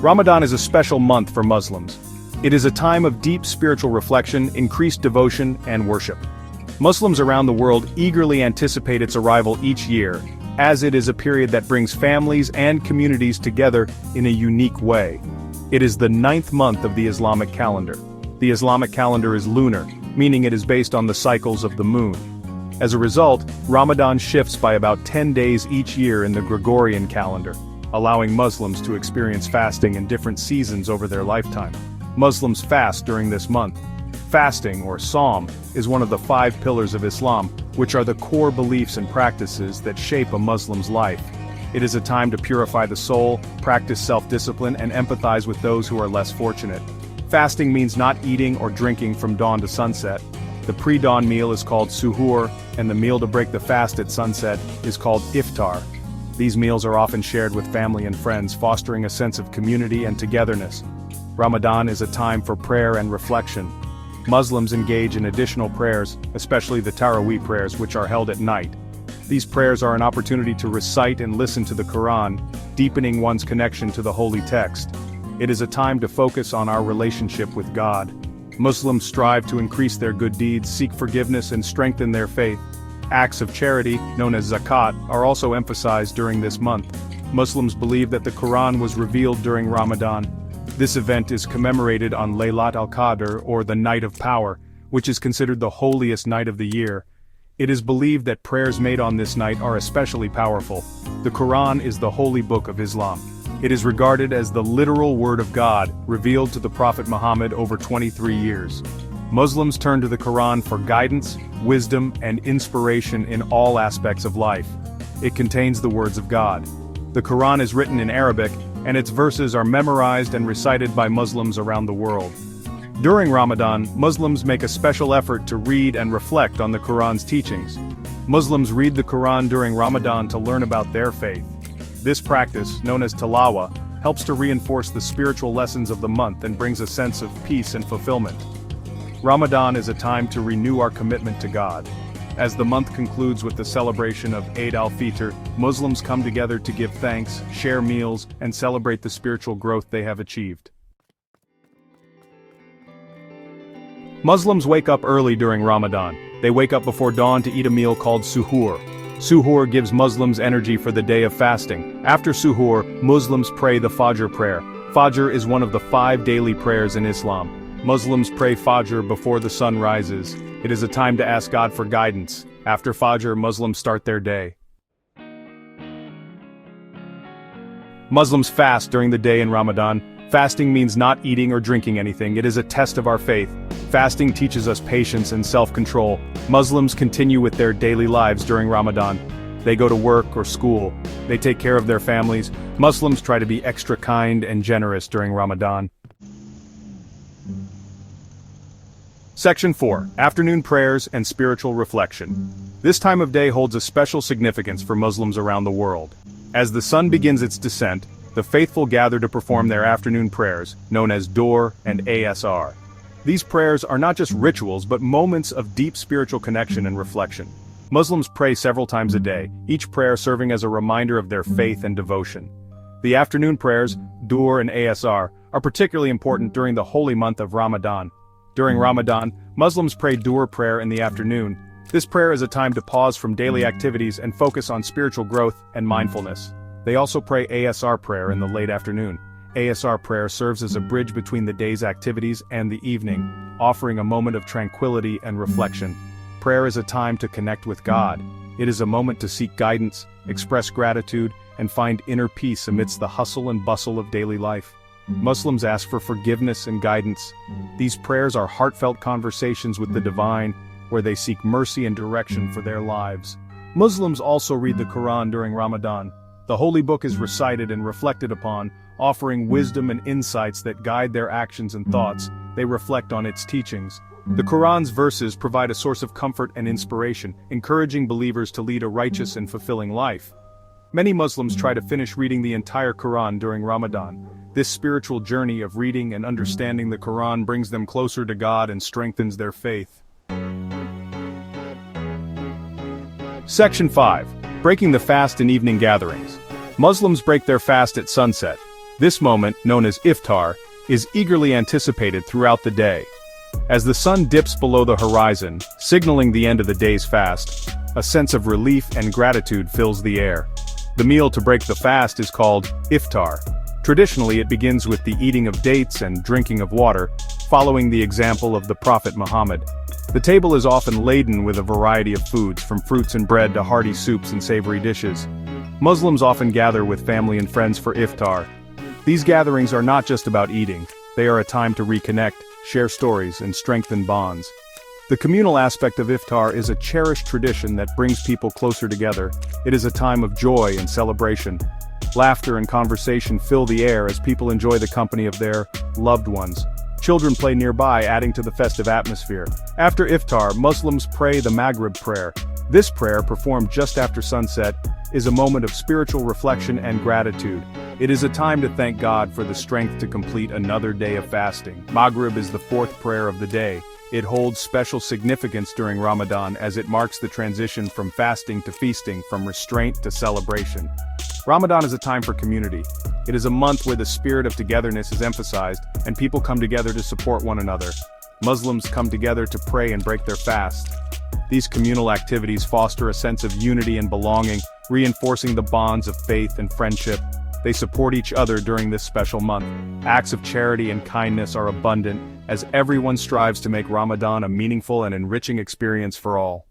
Ramadan is a special month for Muslims. It is a time of deep spiritual reflection, increased devotion, and worship. Muslims around the world eagerly anticipate its arrival each year, as it is a period that brings families and communities together in a unique way. It is the 9th month of the Islamic calendar. The Islamic calendar is lunar, meaning it is based on the cycles of the moon. As a result, Ramadan shifts by about 10 days each year in the Gregorian calendar, allowing Muslims to experience fasting in different seasons over their lifetime. Muslims fast during this month. Fasting, or Sawm, is one of the 5 pillars of Islam, which are the core beliefs and practices that shape a Muslim's life. It is a time to purify the soul, practice self-discipline, and empathize with those who are less fortunate. Fasting means not eating or drinking from dawn to sunset. The pre-dawn meal is called suhoor, and the meal to break the fast at sunset is called iftar. These meals are often shared with family and friends, fostering a sense of community and togetherness. Ramadan is a time for prayer and reflection. Muslims engage in additional prayers, especially the Taraweeh prayers, which are held at night. These prayers are an opportunity to recite and listen to the Quran, deepening one's connection to the holy text. It is a time to focus on our relationship with God. Muslims strive to increase their good deeds, seek forgiveness, and strengthen their faith. Acts of charity, known as zakat, are also emphasized during this month. Muslims believe that the Quran was revealed during Ramadan. This event is commemorated on Laylat al-Qadr, or the Night of Power, which is considered the holiest night of the year. It is believed that prayers made on this night are especially powerful. The Quran is the holy book of Islam. It is regarded as the literal word of God, revealed to the Prophet Muhammad over 23 years. Muslims turn to the Quran for guidance, wisdom, and inspiration in all aspects of life. It contains the words of God. The Quran is written in Arabic, and its verses are memorized and recited by Muslims around the world. During Ramadan, Muslims make a special effort to read and reflect on the Quran's teachings. Muslims read the Quran during Ramadan to learn about their faith. This practice, known as tilawah, helps to reinforce the spiritual lessons of the month and brings a sense of peace and fulfillment. Ramadan is a time to renew our commitment to God. As the month concludes with the celebration of Eid al-Fitr, Muslims come together to give thanks, share meals, and celebrate the spiritual growth they have achieved. Muslims wake up early during Ramadan. They wake up before dawn to eat a meal called suhoor. Suhoor gives Muslims energy for the day of fasting. After suhoor, Muslims pray the Fajr prayer. Fajr is one of the 5 daily prayers in Islam. Muslims pray Fajr before the sun rises. It is a time to ask God for guidance. After Fajr, Muslims start their day. Muslims fast during the day in Ramadan. Fasting means not eating or drinking anything. It is a test of our faith. Fasting teaches us patience and self-control. Muslims continue with their daily lives during Ramadan. They go to work or school. They take care of their families. Muslims try to be extra kind and generous during Ramadan. Section 4. Afternoon Prayers and Spiritual Reflection. This time of day holds a special significance for Muslims around the world. As the sun begins its descent, the faithful gather to perform their afternoon prayers, known as Dur and Asr. These prayers are not just rituals but moments of deep spiritual connection and reflection. Muslims pray several times a day, each prayer serving as a reminder of their faith and devotion. The afternoon prayers, Dur and Asr, are particularly important during the holy month of Ramadan. During Ramadan, Muslims pray Dur prayer in the afternoon. This prayer is a time to pause from daily activities and focus on spiritual growth and mindfulness. They also pray Asr prayer in the late afternoon. Asr prayer serves as a bridge between the day's activities and the evening, offering a moment of tranquility and reflection. Prayer is a time to connect with God. It is a moment to seek guidance, express gratitude, and find inner peace amidst the hustle and bustle of daily life. Muslims ask for forgiveness and guidance. These prayers are heartfelt conversations with the divine, where they seek mercy and direction for their lives. Muslims also read the Quran during Ramadan. The holy book is recited and reflected upon, offering wisdom and insights that guide their actions and thoughts. They reflect on its teachings. The Quran's verses provide a source of comfort and inspiration, encouraging believers to lead a righteous and fulfilling life. Many Muslims try to finish reading the entire Quran during Ramadan. This spiritual journey of reading and understanding the Quran brings them closer to God and strengthens their faith. Section 5. Breaking the fast and evening gatherings. Muslims break their fast at sunset. This moment, known as iftar, is eagerly anticipated throughout the day. As the sun dips below the horizon, signaling the end of the day's fast, a sense of relief and gratitude fills the air. The meal to break the fast is called iftar. Traditionally, it begins with the eating of dates and drinking of water, following the example of the Prophet Muhammad. The table is often laden with a variety of foods, from fruits and bread to hearty soups and savory dishes. Muslims often gather with family and friends for iftar. These gatherings are not just about eating, they are a time to reconnect, share stories, and strengthen bonds. The communal aspect of iftar is a cherished tradition that brings people closer together. It is a time of joy and celebration. Laughter and conversation fill the air as people enjoy the company of their loved ones. Children play nearby, adding to the festive atmosphere. After iftar, Muslims pray the Maghrib prayer. This prayer, performed just after sunset, is a moment of spiritual reflection and gratitude. It is a time to thank God for the strength to complete another day of fasting. Maghrib is the fourth prayer of the day. It holds special significance during Ramadan as it marks the transition from fasting to feasting, from restraint to celebration. Ramadan is a time for community. It is a month where the spirit of togetherness is emphasized, and people come together to support one another. Muslims come together to pray and break their fast. These communal activities foster a sense of unity and belonging, reinforcing the bonds of faith and friendship. They support each other during this special month. Acts of charity and kindness are abundant, as everyone strives to make Ramadan a meaningful and enriching experience for all.